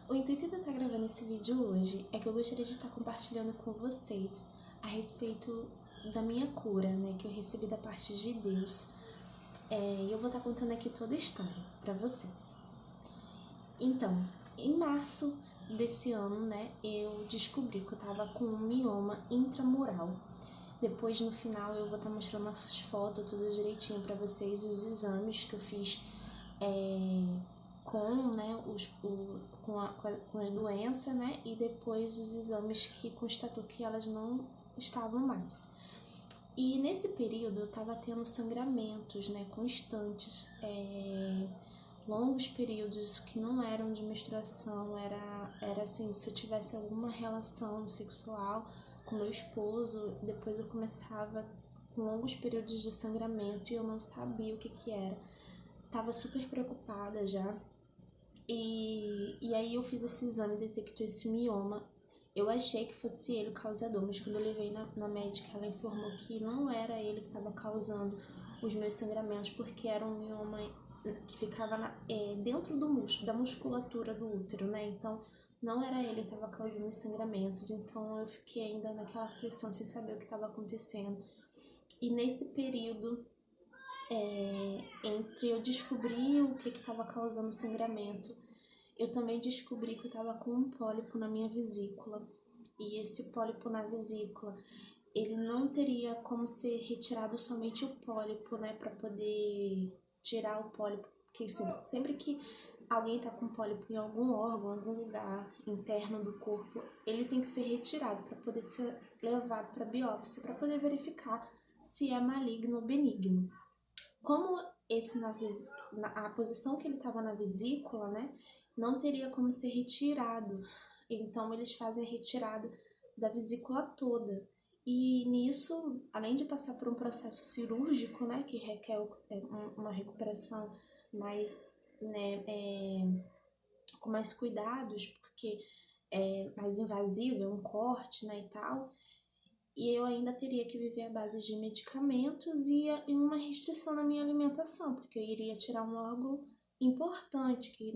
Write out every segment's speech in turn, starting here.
O intuito de eu estar gravando esse vídeo hoje é que eu gostaria de estar compartilhando com vocês a respeito da minha cura, né, que eu recebi da parte de Deus. E eu vou estar contando aqui toda a história para vocês. Então, em março desse ano, né, eu descobri que eu tava com um mioma intramural. Depois, no final, eu vou estar mostrando as fotos, tudo direitinho para vocês, os exames que eu fiz com, né, com as doenças, né, e depois os exames que constatou que elas não estavam mais. E nesse período eu tava tendo sangramentos, né, constantes, longos períodos que não eram de menstruação, era assim, se eu tivesse alguma relação sexual com meu esposo, depois eu começava com longos períodos de sangramento e eu não sabia o que era. Tava super preocupada já. E aí eu fiz esse exame e detectou esse mioma. Eu achei que fosse ele o causador, mas quando eu levei na médica, ela informou que não era ele que estava causando os meus sangramentos, porque era um mioma que ficava dentro do músculo, da musculatura do útero, né? Então, não era ele que estava causando os sangramentos. Então, eu fiquei ainda naquela aflição, sem saber o que estava acontecendo. E nesse período, entre eu descobrir o que estava causando o sangramento, eu também descobri que eu estava com um pólipo na minha vesícula. E esse pólipo na vesícula, ele não teria como ser retirado somente o pólipo, né, para poder tirar o pólipo, porque assim, sempre que alguém tá com pólipo em algum órgão, algum lugar interno do corpo, ele tem que ser retirado para poder ser levado para biópsia, para poder verificar se é maligno ou benigno. Como a posição que ele estava na vesícula, né, não teria como ser retirado, então eles fazem a retirada da vesícula toda. E nisso, além de passar por um processo cirúrgico, né, que requer uma recuperação mais, né, com mais cuidados, porque é mais invasivo, é um corte, né, e tal. E eu ainda teria que viver à base de medicamentos e uma restrição na minha alimentação, porque eu iria tirar um órgão importante que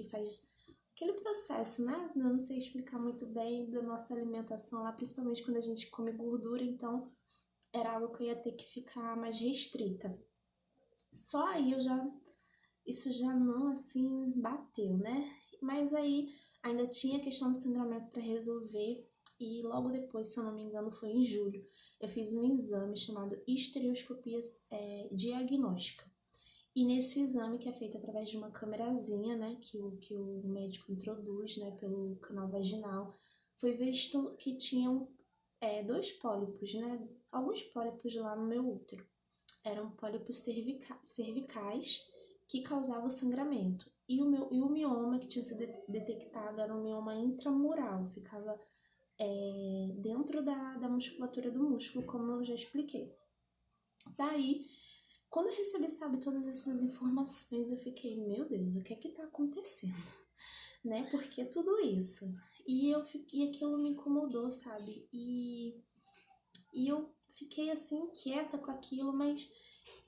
faz aquele processo, né? Eu não sei explicar muito bem da nossa alimentação lá, principalmente quando a gente come gordura, então era algo que eu ia ter que ficar mais restrita. Só aí isso já não assim bateu, né? Mas aí ainda tinha a questão do sangramento para resolver. E logo depois, se eu não me engano, foi em julho, eu fiz um exame chamado estereoscopia diagnóstica. E nesse exame, que é feito através de uma câmerazinha, né, que o médico introduz, né, pelo canal vaginal, foi visto que tinham 2 pólipos, né, alguns pólipos lá no meu útero. Eram pólipos cervicais que causavam sangramento. E o mioma que tinha sido detectado era um mioma intramural, ficava dentro da musculatura do músculo, como eu já expliquei. Daí, quando eu recebi, sabe, todas essas informações, eu fiquei, meu Deus, o que é que tá acontecendo? Né? Por que tudo isso? E aquilo me incomodou, sabe? E eu fiquei assim, quieta com aquilo, mas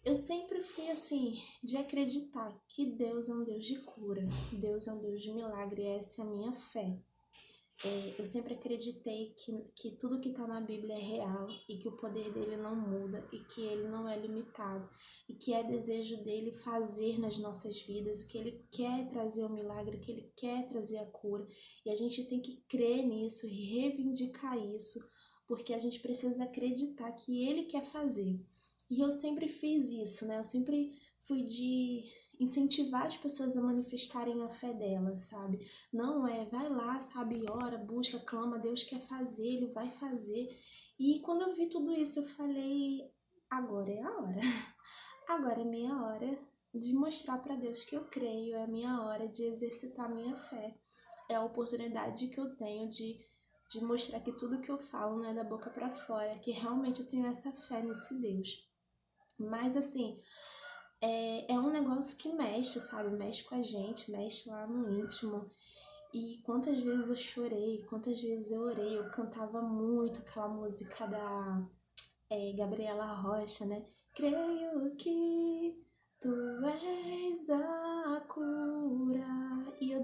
eu sempre fui assim, de acreditar que Deus é um Deus de cura, Deus é um Deus de milagre, essa é a minha fé. Eu sempre acreditei que tudo que está na Bíblia é real e que o poder dele não muda e que ele não é limitado e que é desejo dele fazer nas nossas vidas, que ele quer trazer o milagre, que ele quer trazer a cura, e a gente tem que crer nisso e reivindicar isso, porque a gente precisa acreditar que ele quer fazer. E eu sempre fiz isso, né? Eu sempre fui de incentivar as pessoas a manifestarem a fé delas, sabe? Não vai lá, sabe, ora, busca, clama, Deus quer fazer, ele vai fazer. E quando eu vi tudo isso, eu falei, agora é a hora. Agora é minha hora de mostrar para Deus que eu creio, é a minha hora de exercitar a minha fé. É a oportunidade que eu tenho de mostrar que tudo que eu falo não é da boca para fora, que realmente eu tenho essa fé nesse Deus. Mas assim, é um negócio que mexe, sabe? Mexe com a gente, mexe lá no íntimo. E quantas vezes eu chorei, quantas vezes eu orei, eu cantava muito aquela música da Gabriela Rocha, né? Creio que tu és a cura. E eu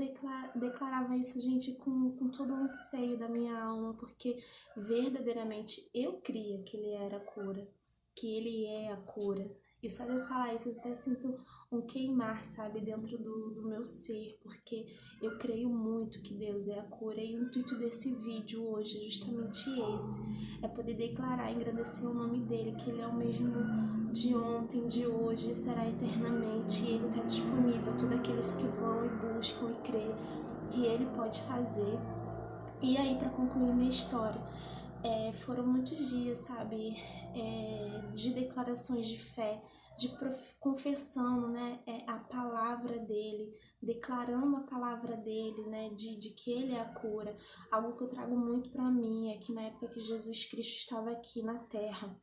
declarava isso, gente, com todo o anseio da minha alma, porque verdadeiramente eu cria que ele era a cura, que ele é a cura. E só de eu falar isso, eu até sinto um queimar, sabe, dentro do meu ser, porque eu creio muito que Deus é a cura. E o intuito desse vídeo hoje é justamente esse, é poder declarar, engrandecer o nome dele, que ele é o mesmo de ontem, de hoje, será eternamente, e ele está disponível a todos aqueles que vão e buscam e creem que ele pode fazer. E aí, para concluir minha história, foram muitos dias, sabe, de declarações de fé, de confessando, né, a palavra dele, declarando a palavra dele, né, de que ele é a cura. Algo que eu trago muito para mim é que na época que Jesus Cristo estava aqui na Terra,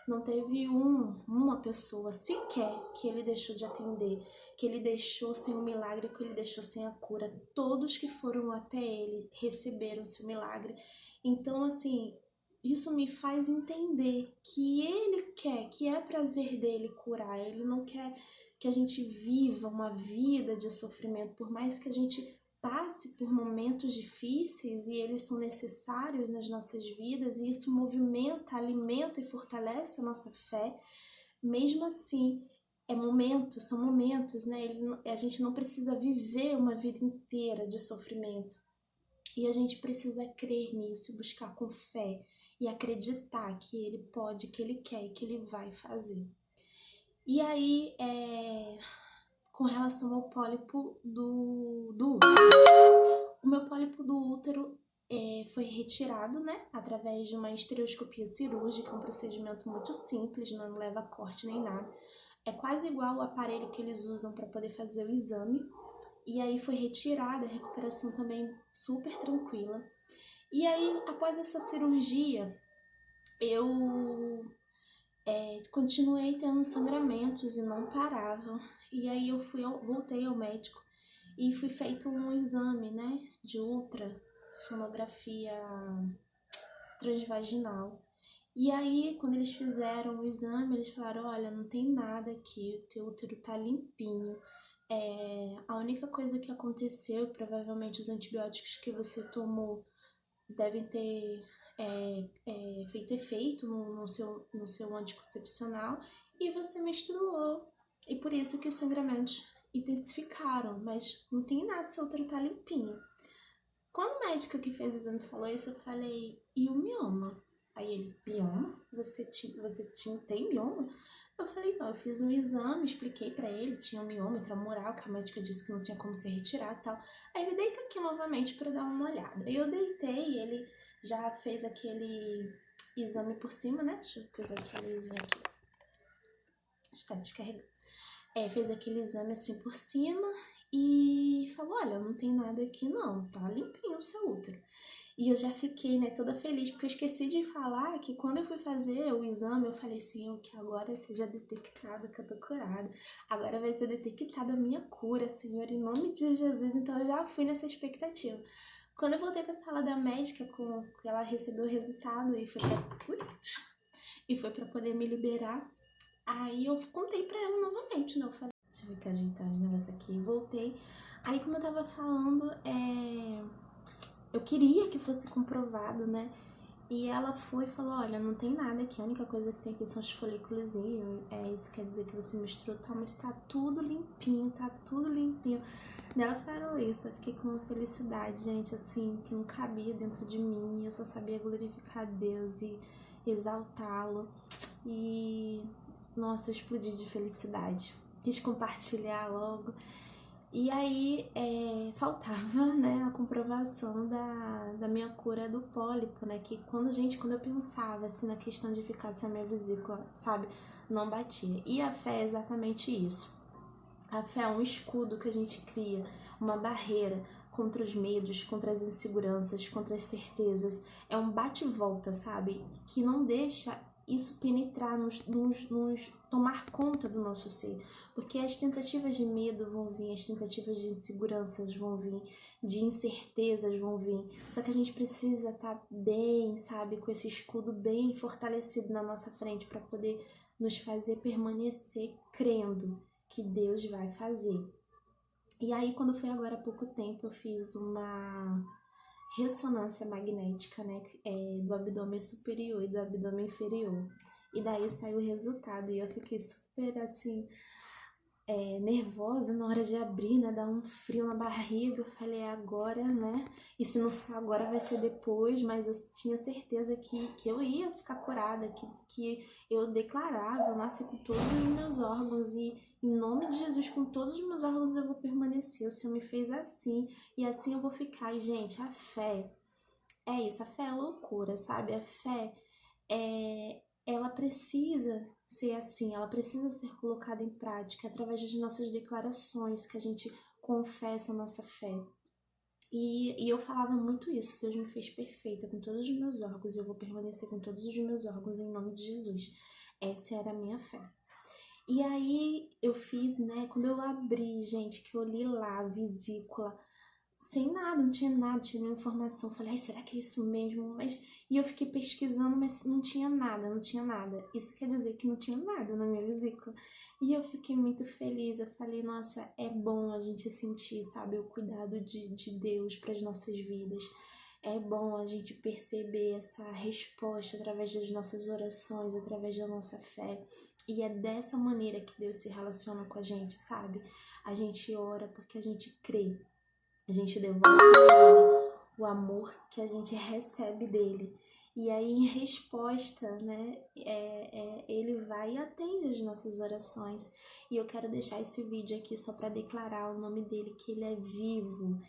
não teve uma pessoa sequer que ele deixou de atender, que ele deixou sem o milagre, que ele deixou sem a cura. Todos que foram até ele receberam seu milagre. Então, assim, isso me faz entender que ele quer, que é prazer dele curar. Ele não quer que a gente viva uma vida de sofrimento, por mais que a gente passe por momentos difíceis, e eles são necessários nas nossas vidas, e isso movimenta, alimenta e fortalece a nossa fé. Mesmo assim, são momentos, né? A gente não precisa viver uma vida inteira de sofrimento. E a gente precisa crer nisso, buscar com fé e acreditar que ele pode, que ele quer e que ele vai fazer. E aí, com relação ao pólipo do útero, o meu pólipo do útero foi retirado, né, através de uma estereoscopia cirúrgica, um procedimento muito simples, não leva corte nem nada. É quase igual o aparelho que eles usam para poder fazer o exame. E aí foi retirada, a recuperação também super tranquila. E aí, após essa cirurgia, eu continuei tendo sangramentos e não paravam. E aí eu voltei ao médico e fui feito um exame, né, de ultrassonografia transvaginal. E aí, quando eles fizeram o exame, eles falaram, olha, não tem nada aqui, o teu útero tá limpinho. A única coisa que aconteceu, provavelmente os antibióticos que você tomou devem ter feito efeito no seu anticoncepcional, e você menstruou. E por isso que os sangramentos intensificaram, mas não tem nada, seu útero tá limpinho. Quando o médico que fez o exame falou isso, eu falei, e o mioma? Aí ele, mioma? Você tem mioma? Eu falei, não, eu fiz um exame, expliquei pra ele, tinha um mioma intramural, que a médica disse que não tinha como ser retirado e tal. Aí ele deita aqui novamente pra dar uma olhada. Aí eu deitei e ele já fez aquele exame por cima, né? Deixa eu fazer aqui a luzinha aqui. Está descarregando. Fez aquele exame assim por cima e falou, olha, não tem nada aqui não, tá limpinho o seu útero. E eu já fiquei, né, toda feliz, porque eu esqueci de falar que quando eu fui fazer o exame, eu falei, Senhor, que agora seja detectado que eu tô curada. Agora vai ser detectada a minha cura, Senhor, em nome de Jesus. Então eu já fui nessa expectativa. Quando eu voltei pra sala da médica, ela recebeu o resultado e foi pra poder me liberar, aí eu contei pra ela novamente, né, eu falei, deixa eu ver que ajeitar o negócio aqui, voltei. Aí, como eu tava falando, eu queria que fosse comprovado, né? E ela foi e falou, olha, não tem nada aqui, a única coisa que tem aqui são os folículos, isso quer dizer que você misturou, tá, mas tá tudo limpinho, tá tudo limpinho. E ela falou isso, eu fiquei com uma felicidade, gente, assim, que não cabia dentro de mim, eu só sabia glorificar Deus e exaltá-lo. E, nossa, eu explodi de felicidade, quis compartilhar logo. E aí, faltava, né, a comprovação da minha cura do pólipo, né, que quando eu pensava, assim, na questão de ficar sem a minha vesícula, sabe, não batia. E a fé é exatamente isso. A fé é um escudo que a gente cria, uma barreira contra os medos, contra as inseguranças, contra as certezas. É um bate-volta, sabe, que não deixa isso penetrar, nos tomar conta do nosso ser. Porque as tentativas de medo vão vir, as tentativas de inseguranças vão vir, de incertezas vão vir. Só que a gente precisa estar bem, sabe, com esse escudo bem fortalecido na nossa frente para poder nos fazer permanecer crendo que Deus vai fazer. E aí, quando foi agora há pouco tempo, eu fiz uma ressonância magnética, né, do abdômen superior e do abdômen inferior. E daí saiu o resultado e eu fiquei super, assim, nervosa na hora de abrir, né, dá um frio na barriga. Eu falei, agora, né, e se não for agora vai ser depois, mas eu tinha certeza que eu ia ficar curada, que eu declarava, eu nasci com todos os meus órgãos e em nome de Jesus, com todos os meus órgãos eu vou permanecer. O Senhor me fez assim e assim eu vou ficar. E, gente, a fé é isso, a fé é loucura, sabe? A fé ela precisa ser assim, ela precisa ser colocada em prática através das nossas declarações, que a gente confessa a nossa fé. E eu falava muito isso, Deus me fez perfeita com todos os meus órgãos, e eu vou permanecer com todos os meus órgãos em nome de Jesus. Essa era a minha fé. E aí eu fiz, né, quando eu abri, gente, que eu li lá a vesícula, sem nada, não tinha nada, tinha nenhuma informação. Falei, ai, será que é isso mesmo? E eu fiquei pesquisando, mas não tinha nada, não tinha nada. Isso quer dizer que não tinha nada na minha vesícula. E eu fiquei muito feliz. Eu falei, nossa, é bom a gente sentir, sabe, o cuidado de Deus para as nossas vidas. É bom a gente perceber essa resposta através das nossas orações, através da nossa fé. E é dessa maneira que Deus se relaciona com a gente, sabe? A gente ora porque a gente crê. A gente devolve para ele o amor que a gente recebe dele. E aí, em resposta, né, ele vai e atende as nossas orações. E eu quero deixar esse vídeo aqui só para declarar o nome dele, que ele é vivo.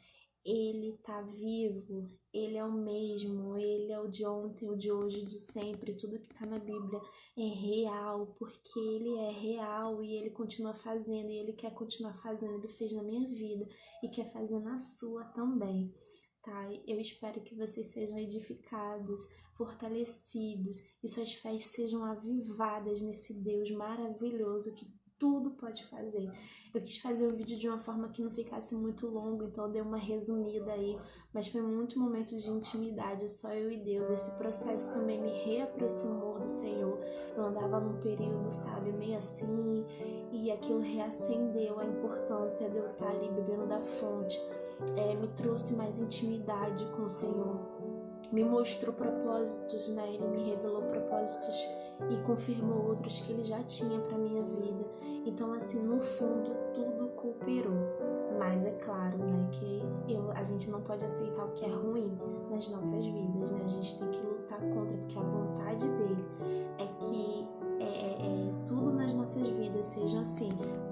Ele tá vivo, ele é o mesmo, ele é o de ontem, o de hoje, o de sempre. Tudo que tá na Bíblia é real, porque ele é real e ele continua fazendo, e ele quer continuar fazendo. Ele fez na minha vida e quer fazer na sua também, tá? Eu espero que vocês sejam edificados, fortalecidos e suas fés sejam avivadas nesse Deus maravilhoso que tudo pode fazer. Eu quis fazer o vídeo de uma forma que não ficasse muito longo, então eu dei uma resumida aí, mas foi muito momento de intimidade, só eu e Deus. Esse processo também me reaproximou do Senhor. Eu andava num período, sabe, meio assim, e aquilo reacendeu a importância de eu estar ali bebendo da fonte. Me trouxe mais intimidade com o Senhor, me mostrou propósitos, né? Ele me revelou propósitos e confirmou outros que ele já tinha para minha vida. Então, assim, no fundo, tudo cooperou. Mas é claro, né, que a gente não pode aceitar o que é ruim nas nossas vidas, né? A gente tem que lutar contra, porque a vontade dele é que tudo nas nossas vidas seja assim,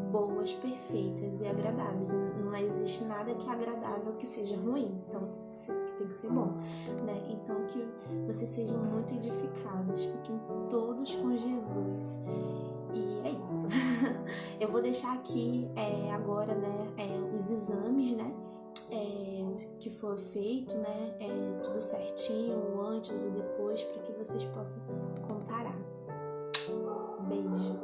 boas, perfeitas e agradáveis. Não existe nada que é agradável que seja ruim, então tem que ser bom, né? Então que vocês sejam muito edificados, fiquem todos com Jesus. E é isso. Eu vou deixar aqui agora, né, os exames, né, que foi feito, né, tudo certinho, o antes e o depois, para que vocês possam comparar. Beijo.